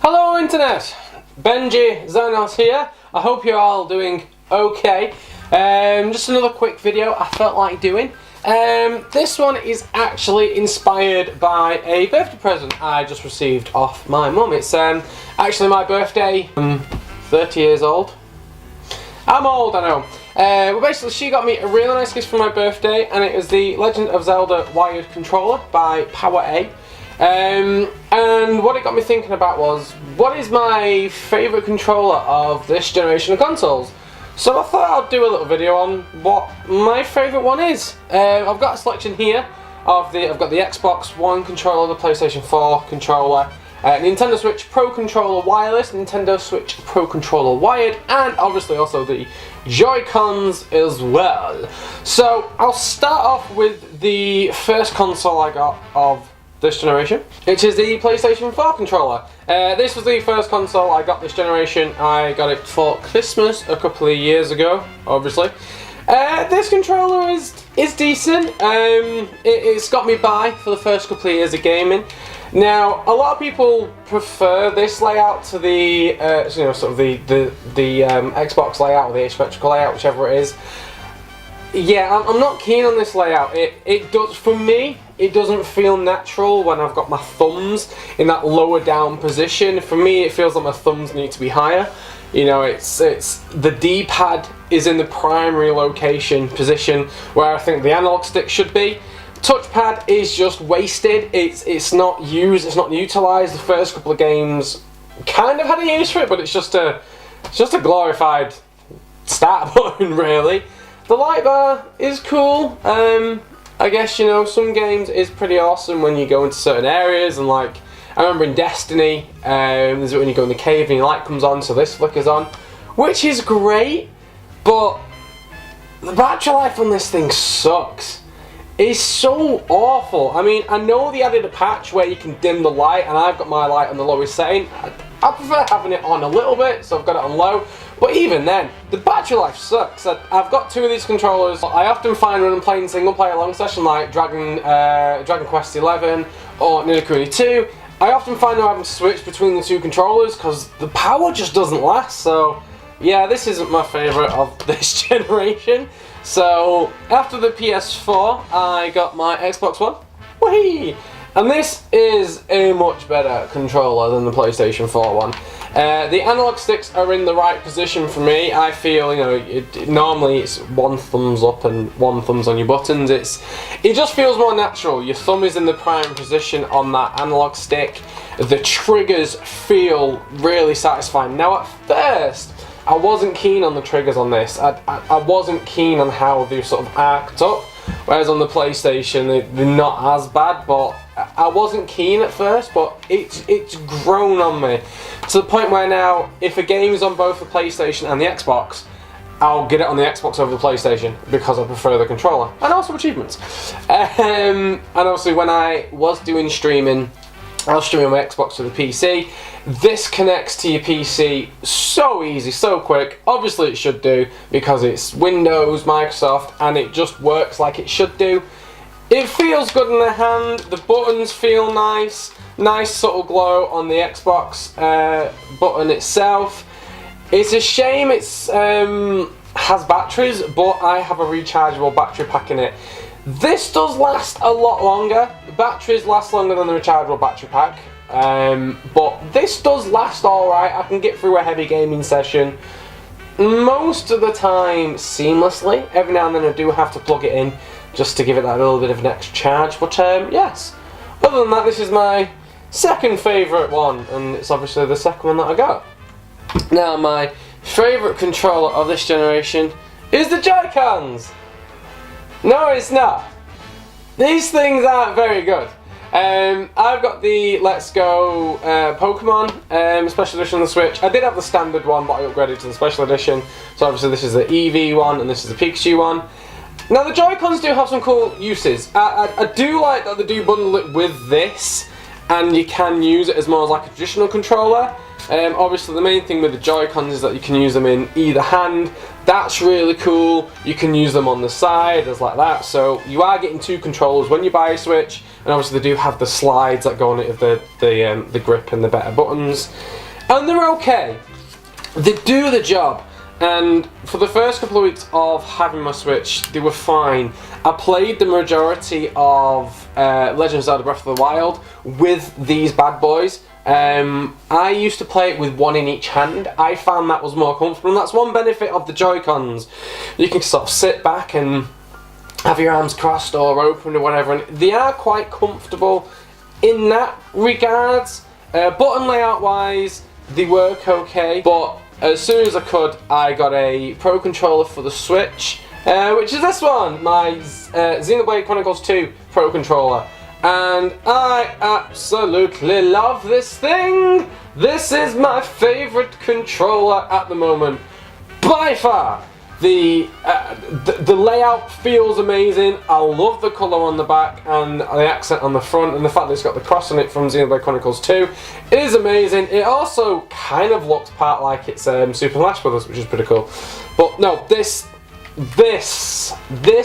Hello Internet! Benji Zanos here. I hope you're all doing okay. Just another quick video I felt like doing. This one is actually inspired by a birthday present I just received off my mum. It's actually my birthday. I'm 30 years old. I'm old, I know. Well, basically she got me a really nice gift for my birthday, and it was the Legend of Zelda wired controller by PowerA. And what it got me thinking about was, what is my favourite controller of this generation of consoles? So I thought I'd do a little video on what my favourite one is. I've got a selection here of I've got the Xbox One controller, the PlayStation 4 controller, Nintendo Switch Pro Controller wireless, Nintendo Switch Pro Controller wired, and obviously also the Joy-Cons as well. So I'll start off with the first console I got of this generation, which is the PlayStation 4 controller. This was the first console I got this generation. I got it for Christmas a couple of years ago, obviously. This controller is decent. It's got me by for the first couple of years of gaming. Now, a lot of people prefer this layout to the sort of the Xbox layout or the asymmetrical layout, whichever it is. Yeah, I'm not keen on this layout. It does, for me, it doesn't feel natural when I've got my thumbs in that lower down position. For me, it feels like my thumbs need to be higher. You know, it's the D-pad is in the primary location position where I think the analog stick should be. Touchpad is just wasted. It's not used. It's not utilised. The first couple of games kind of had a use for it, but it's just a glorified start button, really. The light bar is cool. I guess, you know, some games is pretty awesome when you go into certain areas, and like I remember in Destiny, there's when you go in the cave and your light comes on, so this flickers on, which is great, but the battery life on this thing sucks. It's so awful. I mean, I know they added a patch where you can dim the light, and I've got my light on the lowest setting. I prefer having it on a little bit, so I've got it on low. But even then, the battery life sucks. I've got two of these controllers. I often find when I'm playing single player long session like Dragon Quest XI or Ni no Kuni 2, I often find I'm having to switch between the two controllers because the power just doesn't last. So yeah, this isn't my favourite of this generation. So after the PS4, I got my Xbox One. Whee! And this is a much better controller than the PlayStation 4 one. The analog sticks are in the right position for me. I feel, you know, normally it's one thumbs up and one thumbs on your buttons. It just feels more natural. Your thumb is in the prime position on that analog stick. The triggers feel really satisfying. Now at first, I wasn't keen on the triggers on this. I wasn't keen on how they sort of arced up. Whereas on the PlayStation, they're not as bad, but I wasn't keen at first, but it's grown on me to the point where now, if a game is on both the PlayStation and the Xbox, I'll get it on the Xbox over the PlayStation because I prefer the controller, and also achievements. And obviously when I was doing streaming, I was streaming my Xbox to the PC. This connects to your PC so easy, so quick. Obviously it should do because it's Windows, Microsoft, and it just works like it should do. It feels good in the hand. The buttons feel nice. Nice subtle glow on the Xbox button itself. It's a shame it's has batteries, but I have a rechargeable battery pack in it. This does last a lot longer. The batteries last longer than the rechargeable battery pack, but this does last alright. I can get through a heavy gaming session most of the time seamlessly. Every now and then I do have to plug it in just to give it that little bit of an extra charge, but yes. Other than that, this is my second favourite one, and it's obviously the second one that I got. Now, my favourite controller of this generation is the Joy-Cons. No, it's not. These things aren't very good. I've got the Let's Go Pokemon Special Edition on the Switch. I did have the standard one, but I upgraded to the Special Edition. So obviously this is the Eevee one, and this is the Pikachu one. Now the Joy-Cons do have some cool uses. I do like that they do bundle it with this. and you can use it as more as like a traditional controller. Obviously the main thing with the Joy-Cons is that you can use them in either hand. That's really cool. You can use them on the side as like that, so you are getting two controllers when you buy a Switch, and obviously they do have the slides that go on it with the grip and the better buttons, and they're okay. They do the job. And for the first couple of weeks of having my Switch, they were fine. I played the majority of Legend of Zelda Breath of the Wild with these bad boys. I used to play it with one in each hand. I found that was more comfortable, and that's one benefit of the Joy-Cons. You can sort of sit back and have your arms crossed or open or whatever, and they are quite comfortable in that regards. Button layout wise, they work okay, but as soon as I could, I got a Pro Controller for the Switch, which is this one, my Xenoblade Chronicles 2 Pro Controller. And I absolutely love this thing! This is my favourite controller at the moment, by far! The layout feels amazing. I love the colour on the back and the accent on the front, and the fact that it's got the cross on it from Xenoblade Chronicles 2 is amazing. It also kind of looks part like it's Super Smash Bros., which is pretty cool. But no, this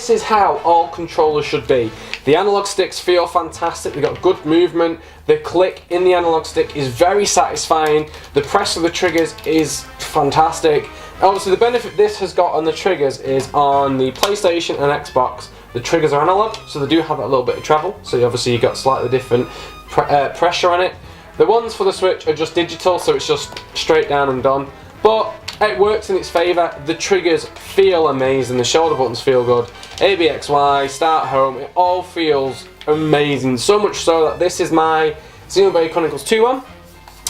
is how all controllers should be. The analog sticks feel fantastic, they've got good movement, the click in the analog stick is very satisfying, the press of the triggers is fantastic. Obviously the benefit this has got on the triggers is on the PlayStation and Xbox, the triggers are analog, so they do have a little bit of travel, so obviously you've got slightly different pressure on it. The ones for the Switch are just digital, so it's just straight down and done. But it works in its favour. The triggers feel amazing, the shoulder buttons feel good. A, B, X, Y, start, home, it all feels amazing. So much so that this is my Xenoblade Chronicles 2 one.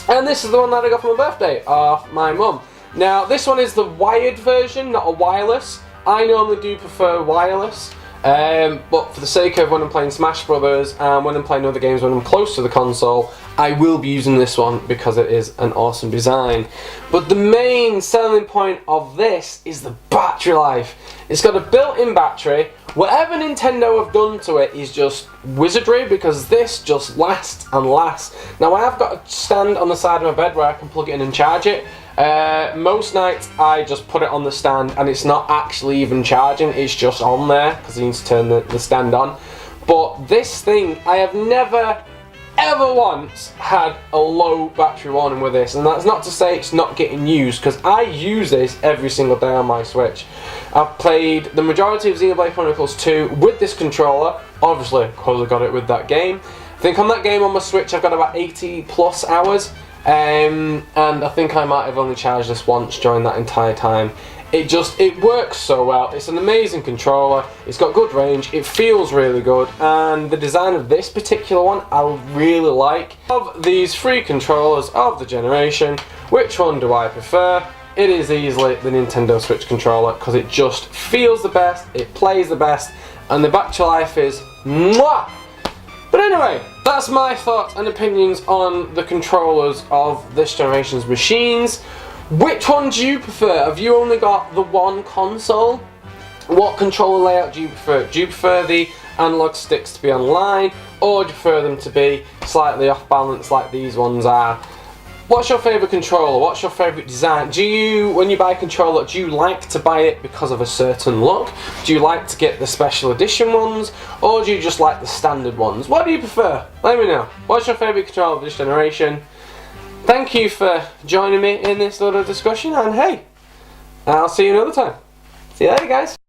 And this is the one that I got for my birthday off my mum. Now this one is the wired version, not a wireless. I normally do prefer wireless. But for the sake of when I'm playing Smash Brothers and when I'm playing other games when I'm close to the console, I will be using this one because it is an awesome design. But the main selling point of this is the battery life. It's got a built-in battery. Whatever Nintendo have done to it is just wizardry, because this just lasts and lasts. Now I have got a stand on the side of my bed where I can plug it in and charge it. Most nights I just put it on the stand and it's not actually even charging, it's just on there because you need to turn the stand on. But this thing, I have never ever once had a low battery warning with this, and that's not to say it's not getting used, because I use this every single day on my Switch. I've played the majority of Xenoblade Chronicles 2 with this controller, obviously because I got it with that game. I think on that game on my Switch I've got about 80 plus hours. And I think I might have only charged this once during that entire time. It works so well. It's an amazing controller, it's got good range, it feels really good, and the design of this particular one I really like. Of these three controllers of the generation, which one do I prefer? It is easily the Nintendo Switch controller, because it just feels the best, it plays the best, and the battery life is mwah! But anyway, that's my thoughts and opinions on the controllers of this generation's machines. Which one do you prefer? Have you only got the one console? What controller layout do you prefer? Do you prefer the analog sticks to be online, or do you prefer them to be slightly off balance like these ones are? What's your favourite controller? What's your favourite design? Do you, when you buy a controller, do you like to buy it because of a certain look? Do you like to get the special edition ones? Or do you just like the standard ones? What do you prefer? Let me know. What's your favourite controller of this generation? Thank you for joining me in this little discussion, and hey, I'll see you another time. See you later, guys.